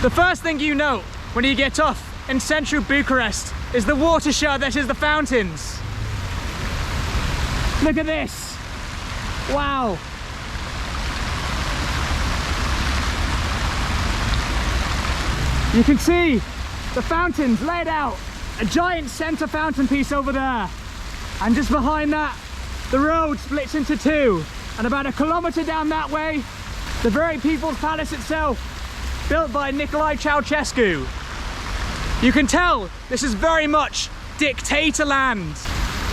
The first thing you note when you get off in central Bucharest is the water show that is the fountains. Look at this. Wow. You can see the fountains laid out. A giant center fountain piece over there. And just behind that, the road splits into two. And about 1 kilometer down that way, the very People's Palace itself, built by Nicolae Ceaușescu. You can tell this is very much dictator land.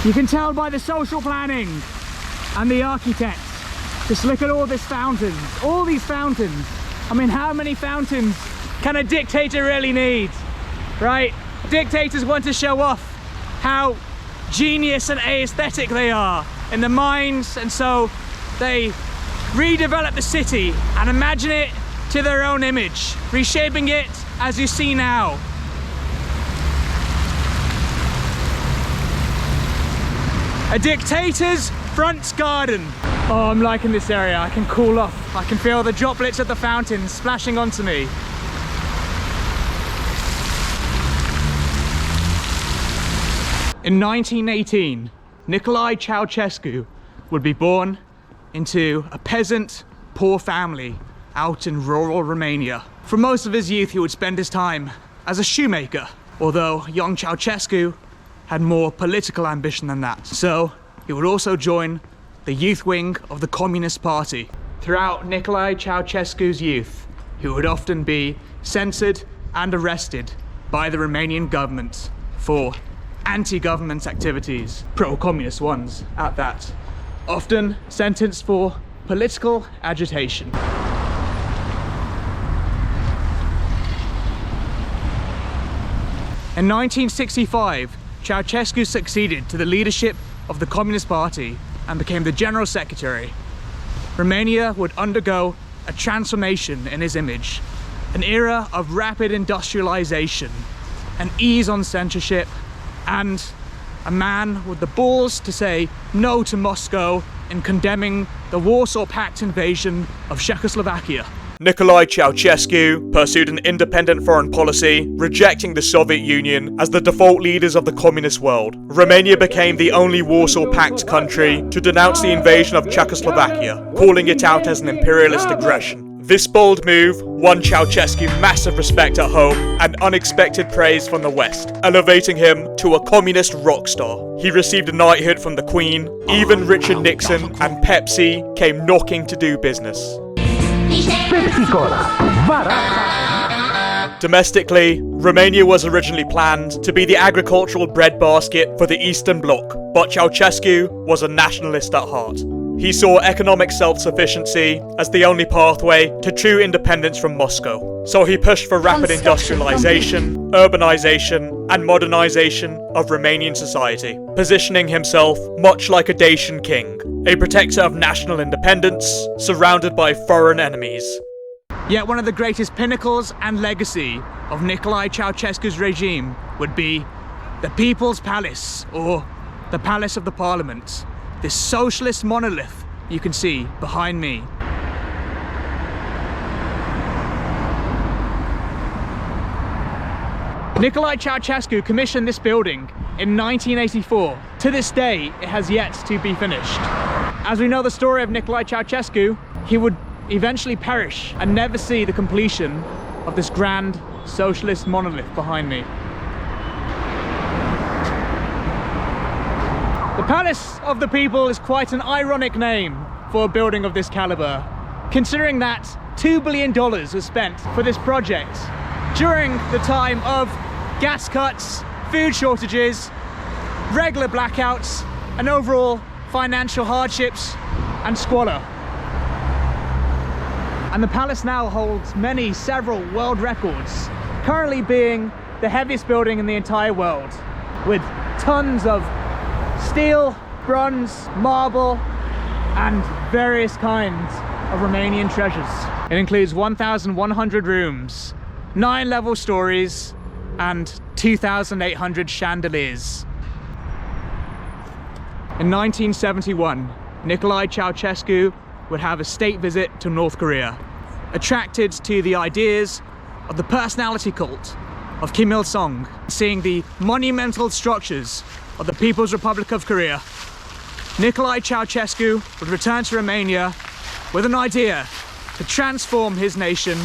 You can tell by the social planning and the architects. Just look at all these fountains, all these fountains. I mean, how many fountains can a dictator really need, right? Dictators want to show off how genius and aesthetic they are in the minds, and so they redevelop the city and imagine it to their own image, reshaping it as you see now. A dictator's front garden. Oh, I'm liking this area. I can cool off. I can feel the droplets of the fountains splashing onto me. In 1918, Nicolae Ceaușescu would be born into a peasant, poor family out in rural Romania. For most of his youth, he would spend his time as a shoemaker, although young Ceaușescu had more political ambition than that. So he would also join the youth wing of the Communist Party. Throughout Nicolae Ceaușescu's youth, he would often be censored and arrested by the Romanian government for anti-government activities, pro-communist ones at that, often sentenced for political agitation. In 1965, Ceaușescu succeeded to the leadership of the Communist Party and became the General Secretary. Romania would undergo a transformation in his image, an era of rapid industrialization, an ease on censorship, and a man with the balls to say no to Moscow in condemning the Warsaw Pact invasion of Czechoslovakia. Nicolae Ceaușescu pursued an independent foreign policy, rejecting the Soviet Union as the default leaders of the communist world. Romania became the only Warsaw Pact country to denounce the invasion of Czechoslovakia, calling it out as an imperialist aggression. This bold move won Ceaușescu massive respect at home and unexpected praise from the West, elevating him to a communist rock star. He received a knighthood from the Queen. Even Richard Nixon and Pepsi came knocking to do business. Domestically, Romania was originally planned to be the agricultural breadbasket for the Eastern Bloc, but Ceaușescu was a nationalist at heart. He saw economic self-sufficiency as the only pathway to true independence from Moscow. So he pushed for rapid industrialization, urbanization, and modernization of Romanian society, positioning himself much like a Dacian king, a protector of national independence, surrounded by foreign enemies. Yet one of the greatest pinnacles and legacy of Nicolae Ceaușescu's regime would be the People's Palace, or the Palace of the Parliament. This socialist monolith you can see behind me. Nicolae Ceaușescu commissioned this building in 1984. To this day, it has yet to be finished. As we know the story of Nicolae Ceaușescu, he would eventually perish and never see the completion of this grand socialist monolith behind me. The Palace of the People is quite an ironic name for a building of this caliber, considering that $2 billion was spent for this project during the time of gas cuts, food shortages, regular blackouts, and overall financial hardships and squalor. And the palace now holds several world records, currently being the heaviest building in the entire world, with tons of steel, bronze, marble, and various kinds of Romanian treasures. It includes 1,100 rooms, 9 level stories, and 2,800 chandeliers. In 1971, Nicolae Ceaușescu would have a state visit to North Korea. Attracted to the ideas of the personality cult of Kim Il-sung, seeing the monumental structures of the People's Republic of Korea, Nicolae Ceaușescu would return to Romania with an idea to transform his nation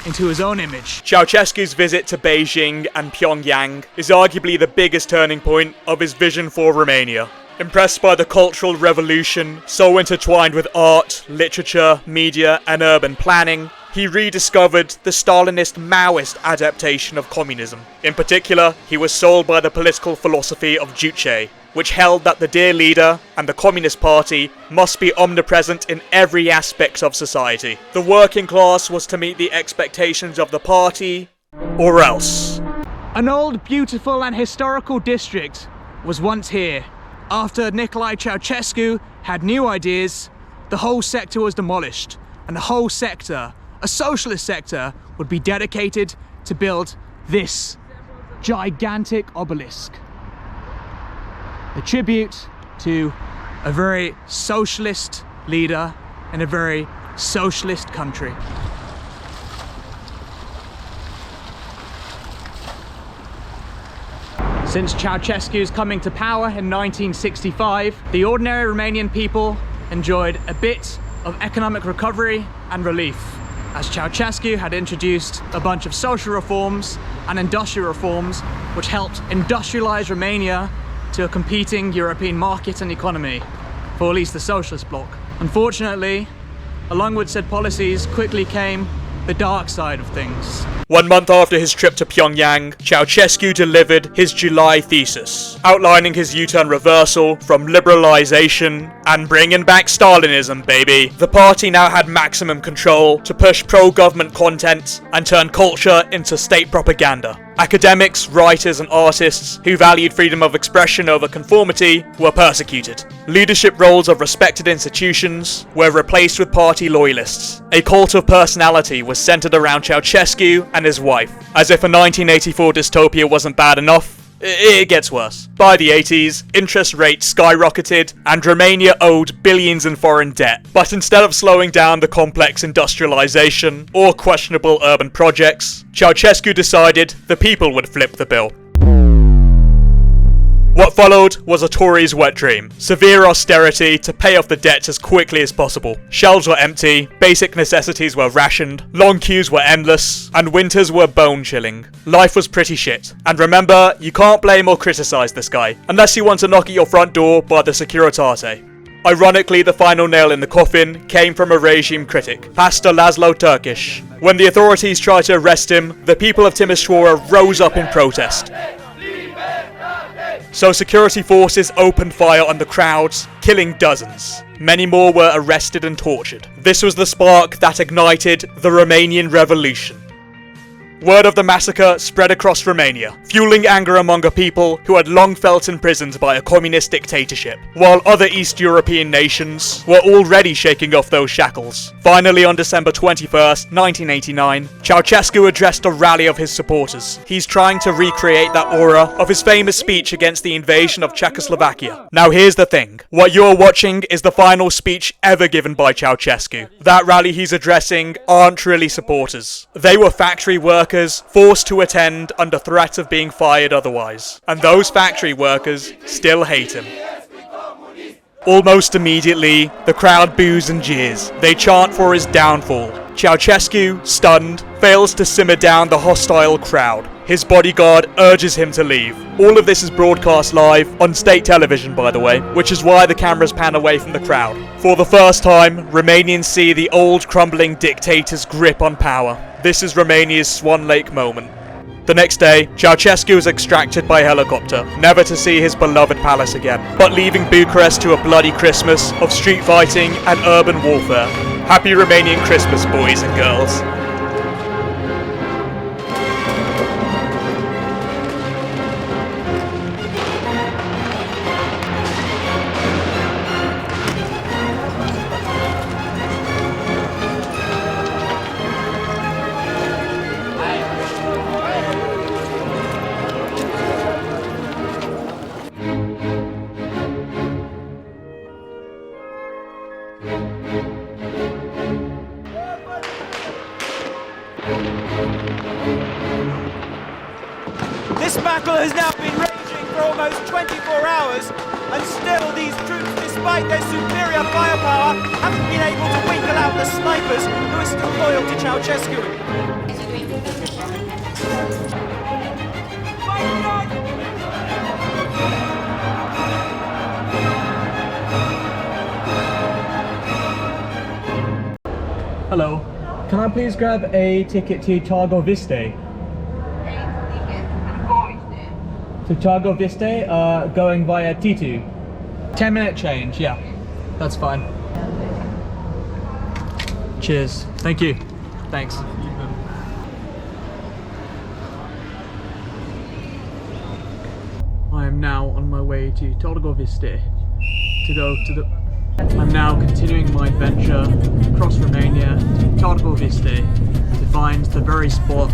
into his own image. Ceaușescu's visit to Beijing and Pyongyang is arguably the biggest turning point of his vision for Romania. Impressed by the Cultural Revolution, so intertwined with art, literature, media, and urban planning, he rediscovered the Stalinist Maoist adaptation of communism. In particular, he was sold by the political philosophy of Juche, which held that the dear leader and the Communist Party must be omnipresent in every aspect of society. The working class was to meet the expectations of the party, or else. An old, beautiful and historical district was once here. After Nicolae Ceaușescu had new ideas, the whole sector was demolished, and the whole sector, a socialist sector, would be dedicated to build this gigantic obelisk. A tribute to a very socialist leader in a very socialist country. Since Ceaușescu's coming to power in 1965, the ordinary Romanian people enjoyed a bit of economic recovery and relief, as Ceaușescu had introduced a bunch of social reforms and industrial reforms which helped industrialize Romania to a competing European market and economy, for at least the socialist bloc. Unfortunately, along with said policies quickly came the dark side of things. 1 month after his trip to Pyongyang, Ceaușescu delivered his July thesis, outlining his U-turn reversal from liberalization and bringing back Stalinism, baby. The party now had maximum control to push pro-government content and turn culture into state propaganda. Academics, writers and artists who valued freedom of expression over conformity were persecuted. Leadership roles of respected institutions were replaced with party loyalists. A cult of personality was centered around Ceaușescu and his wife. As if a 1984 dystopia wasn't bad enough, it gets worse. By the 80s, interest rates skyrocketed and Romania owed billions in foreign debt. But instead of slowing down the complex industrialization or questionable urban projects, Ceaușescu decided the people would flip the bill. What followed was a Tory's wet dream. Severe austerity to pay off the debts as quickly as possible. Shelves were empty, basic necessities were rationed, long queues were endless, and winters were bone-chilling. Life was pretty shit. And remember, you can't blame or criticize this guy, unless you want to knock at your front door by the Securitate. Ironically, the final nail in the coffin came from a regime critic, Pastor Laszlo Turkish. When the authorities tried to arrest him, the people of Timișoara rose up in protest. So security forces opened fire on the crowds, killing dozens. Many more were arrested and tortured. This was the spark that ignited the Romanian Revolution. Word of the massacre spread across Romania, fueling anger among a people who had long felt imprisoned by a communist dictatorship, while other East European nations were already shaking off those shackles. Finally, on December 21st, 1989, Ceaușescu addressed a rally of his supporters. He's trying to recreate that aura of his famous speech against the invasion of Czechoslovakia. Now here's the thing. What you're watching is the final speech ever given by Ceaușescu. That rally he's addressing aren't really supporters. They were factory workers forced to attend under threat of being fired otherwise. And those factory workers still hate him. Almost immediately, the crowd boos and jeers. They chant for his downfall. Ceaușescu, stunned, fails to simmer down the hostile crowd. His bodyguard urges him to leave. All of this is broadcast live on state television, by the way, which is why the cameras pan away from the crowd. For the first time, Romanians see the old crumbling dictator's grip on power. This is Romania's Swan Lake moment. The next day, Ceaușescu is extracted by helicopter, never to see his beloved palace again, but leaving Bucharest to a bloody Christmas of street fighting and urban warfare. Happy Romanian Christmas, boys and girls. battle has now been raging for almost 24 hours, and still these troops, despite their superior firepower, haven't been able to winkle out the snipers who are still loyal to Ceaușescu. Hello, can I please grab a ticket to Târgoviște? To Târgoviște, going via T2. 10-minute change, yeah, that's fine. Cheers, thank you, thanks. I am now on my way to Târgoviște to go to the... I'm now continuing my adventure across Romania to Târgoviște to find the very spot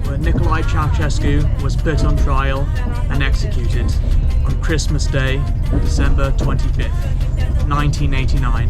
where Nicolae Ceaușescu was put on trial and executed on Christmas Day, December 25th, 1989.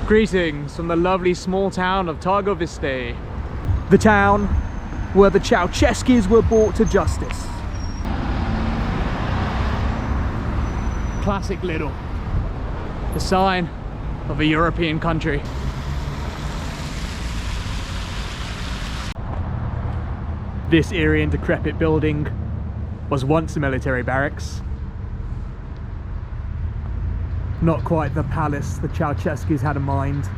Greetings from the lovely small town of Târgoviște, the town where the Ceaușescus were brought to justice. Classic Lidl, the sign of a European country. This eerie and decrepit building was once a military barracks. Not quite the palace the Ceaușescus had in mind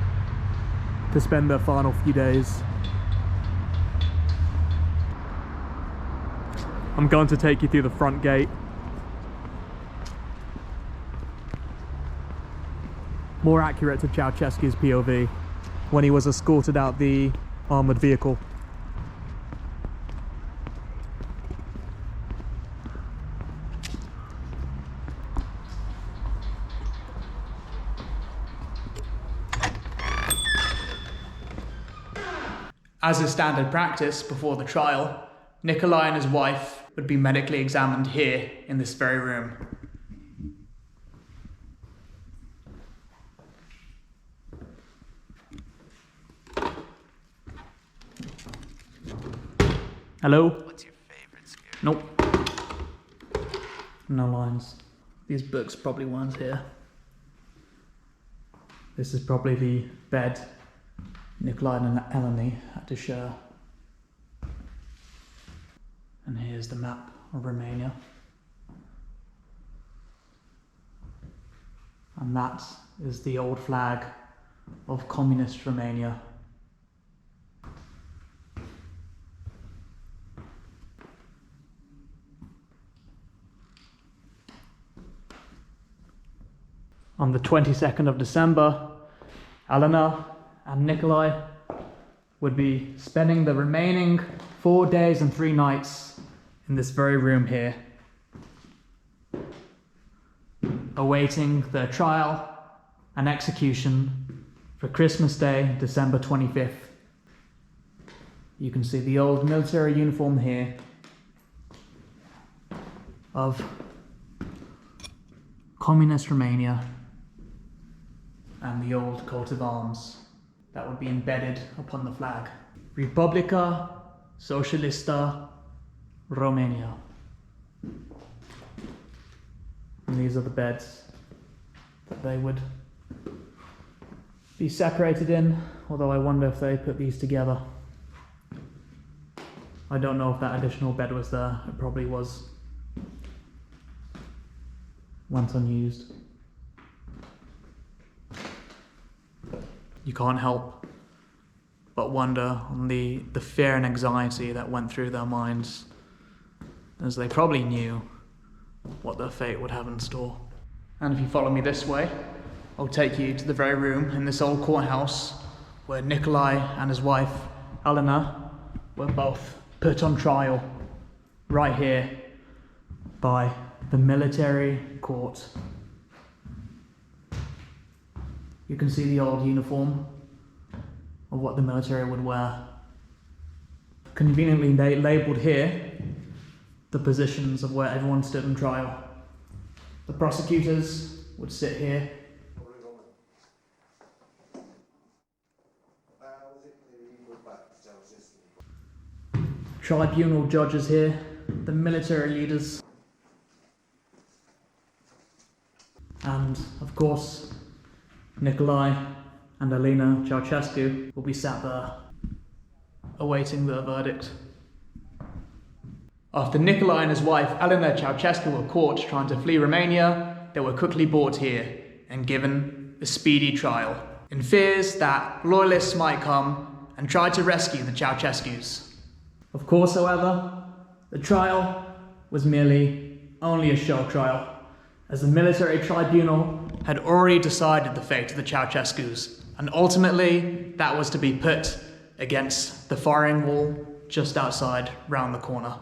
to spend their final few days. I'm going to take you through the front gate. More accurate to Ceaușescu's POV when he was escorted out the armoured vehicle. As is standard practice before the trial, Nicolae and his wife would be medically examined here in this very room. Hello? What's your favorite skill? Nope. No lines. These books probably weren't here. This is probably the bed Nicolae and Eleni had to share. And here's the map of Romania. And that is the old flag of communist Romania. On the 22nd of December, Elena and Nicolae would be spending the remaining 4 days and 3 nights in this very room here, awaiting their trial and execution for Christmas Day, December 25th. You can see the old military uniform here of communist Romania and the old coat of arms that would be embedded upon the flag. Republica Socialista Romania. And these are the beds that they would be separated in, although I wonder if they put these together. I don't know if that additional bed was there. It probably was. Went unused. You can't help but wonder on the fear and anxiety that went through their minds, as they probably knew what their fate would have in store. And if you follow me this way, I'll take you to the very room in this old courthouse where Nicolae and his wife, Elena, were both put on trial right here by the military court. You can see the old uniform of what the military would wear. Conveniently labelled here, the positions of where everyone stood on trial. The prosecutors would sit here. Tribunal judges here, the military leaders. And, of course, Nicolae and Elena Ceaușescu will be sat there, awaiting their verdict. After Nicolae and his wife Elena Ceaușescu were caught trying to flee Romania, they were quickly brought here and given a speedy trial, in fears that loyalists might come and try to rescue the Ceaușescus. Of course, however, the trial was only a show trial, as the military tribunal had already decided the fate of the Ceaușescus, and ultimately that was to be put against the firing wall just outside round the corner.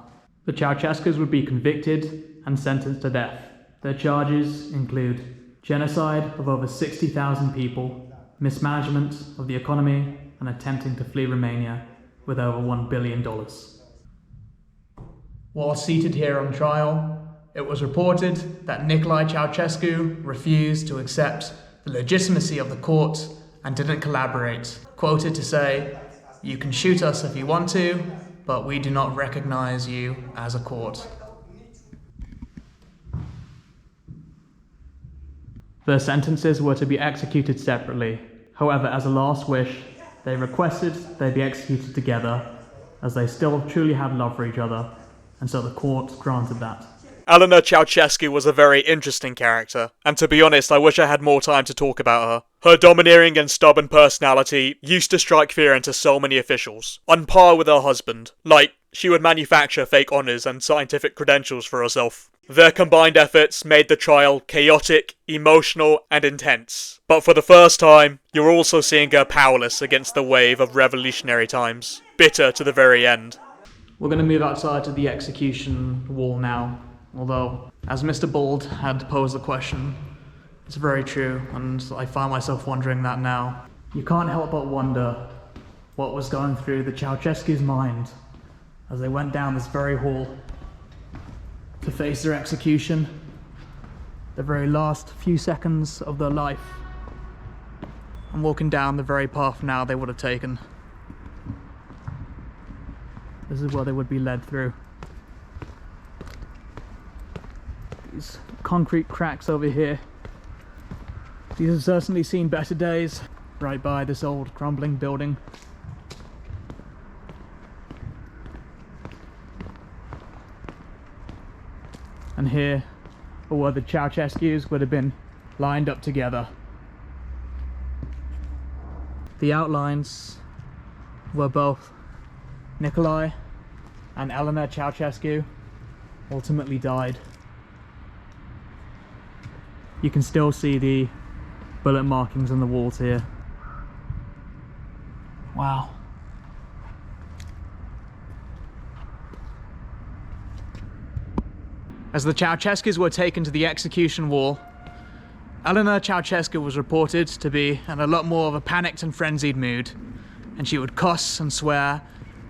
The Ceaușescus would be convicted and sentenced to death. Their charges include genocide of over 60,000 people, mismanagement of the economy, and attempting to flee Romania with over $1 billion. While seated here on trial, it was reported that Nicolae Ceaușescu refused to accept the legitimacy of the court and didn't collaborate, quoted to say, "You can shoot us if you want to, but we do not recognize you as a court." Their sentences were to be executed separately. However, as a last wish, they requested they be executed together, as they still truly had love for each other, and so the court granted that. Elena Ceaușescu was a very interesting character, and to be honest, I wish I had more time to talk about her. Her domineering and stubborn personality used to strike fear into so many officials, on par with her husband. Like, she would manufacture fake honours and scientific credentials for herself. Their combined efforts made the trial chaotic, emotional, and intense. But for the first time, you're also seeing her powerless against the wave of revolutionary times, bitter to the very end. We're going to move outside to the execution wall now, although, as Mr. Bald had posed the question, it's very true, and I find myself wondering that now. You can't help but wonder what was going through the Ceaușescu's mind as they went down this very hall to face their execution, the very last few seconds of their life, and walking down the very path now they would have taken. This is where they would be led through. These concrete cracks over here. These have certainly seen better days, right by this old crumbling building. And here are where the Ceaușescus would have been lined up together. The outlines were both Nicolae and Elena Ceaușescu ultimately died. You can still see the bullet markings on the walls here. Wow. As the Ceaușescus were taken to the execution wall, Elena Ceaușescu was reported to be in a lot more of a panicked and frenzied mood, and she would cuss and swear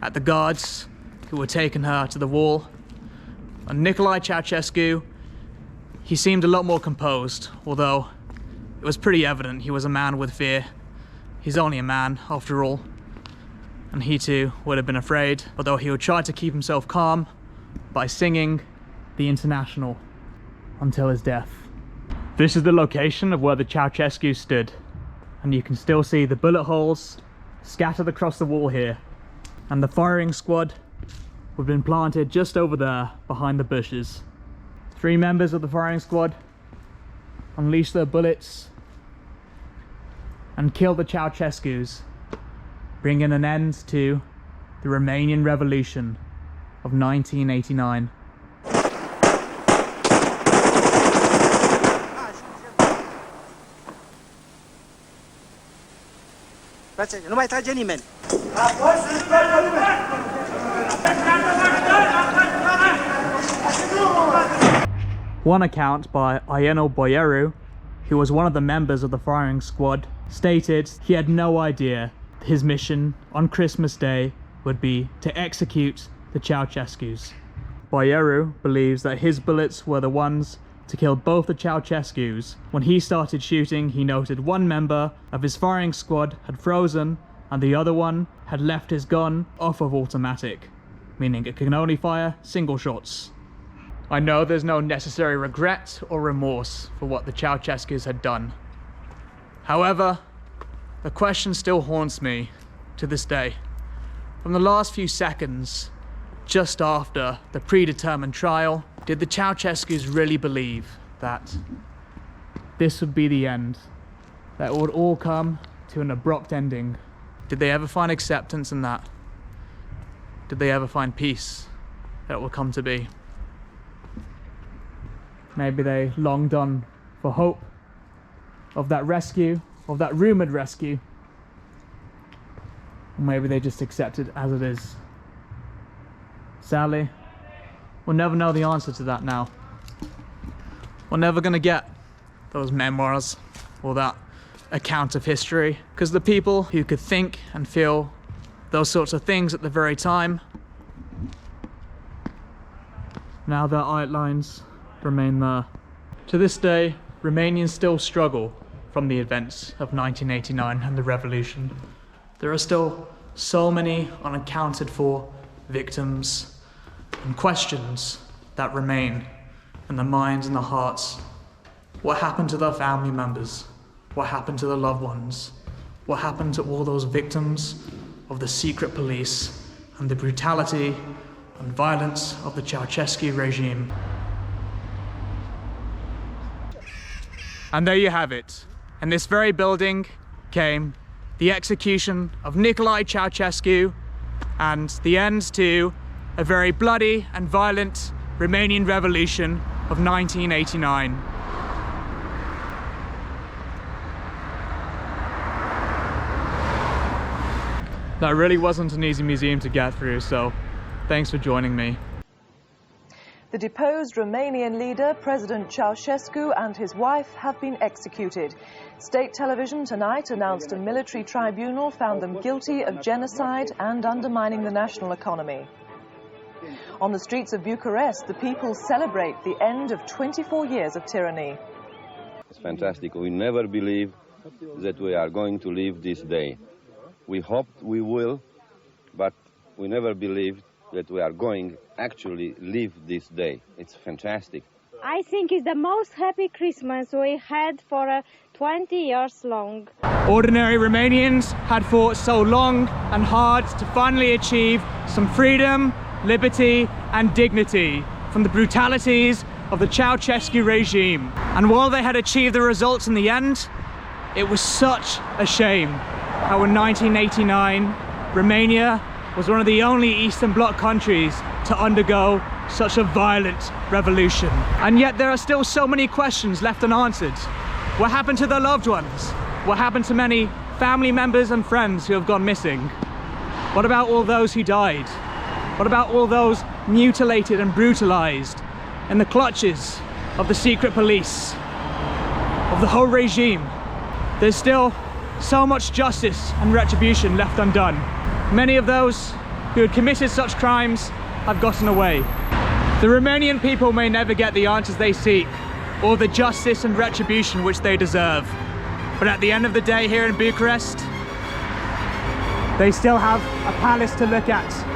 at the guards who were taking her to the wall. And Nicolae Ceaușescu, he seemed a lot more composed, although it was pretty evident he was a man with fear. He's only a man, after all, and he too would have been afraid, although he would try to keep himself calm by singing the International until his death. This is the location of where the Ceaușescu stood, and you can still see the bullet holes scattered across the wall here, and the firing squad would have been planted just over there behind the bushes. 3 members of the firing squad unleashed their bullets and killed the Ceaușescus, bringing an end to the Romanian Revolution of 1989. Nu mai trage nimeni. One account by Ieno Boieru, who was one of the members of the firing squad, stated he had no idea his mission on Christmas Day would be to execute the Ceaușescus. Boieru believes that his bullets were the ones to kill both the Ceaușescus. When he started shooting, he noted one member of his firing squad had frozen and the other one had left his gun off of automatic, meaning it can only fire single shots. I know there's no necessary regret or remorse for what the Ceaușescus had done. However, the question still haunts me to this day. From the last few seconds, just after the predetermined trial, did the Ceaușescus really believe that this would be the end? That it would all come to an abrupt ending? Did they ever find acceptance in that? Did they ever find peace that it will come to be? Maybe they longed on for hope of that rescue, of that rumoured rescue. Or maybe they just accepted as it is. Sadly, we'll never know the answer to that now. We're never going to get those memoirs or that account of history, because the people who could think and feel those sorts of things at the very time, now their outlines remain there. To this day, Romanians still struggle from the events of 1989 and the revolution. There are still so many unaccounted for victims and questions that remain in the minds and the hearts. What happened to their family members? What happened to their loved ones? What happened to all those victims of the secret police and the brutality and violence of the Ceaușescu regime? And there you have it. In this very building came the execution of Nicolae Ceaușescu and the end to a very bloody and violent Romanian Revolution of 1989. That really wasn't an easy museum to get through, so thanks for joining me. The deposed Romanian leader, President Ceaușescu, and his wife have been executed. State television tonight announced a military tribunal found them guilty of genocide and undermining the national economy. On the streets of Bucharest, the people celebrate the end of 24 years of tyranny. It's fantastic. We never believed that we are going to live this day. We hoped we will, but we never believed that we are going actually live this day. It's fantastic. I think it's the most happy Christmas we had for 20 years long. Ordinary Romanians had fought so long and hard to finally achieve some freedom, liberty and dignity from the brutalities of the Ceaușescu regime. And while they had achieved the results in the end, it was such a shame how in 1989 Romania was one of the only Eastern Bloc countries to undergo such a violent revolution. And yet there are still so many questions left unanswered. What happened to their loved ones? What happened to many family members and friends who have gone missing? What about all those who died? What about all those mutilated and brutalized in the clutches of the secret police, of the whole regime? There's still so much justice and retribution left undone. Many of those who had committed such crimes have gotten away. The Romanian people may never get the answers they seek or the justice and retribution which they deserve. But at the end of the day here in Bucharest, they still have a palace to look at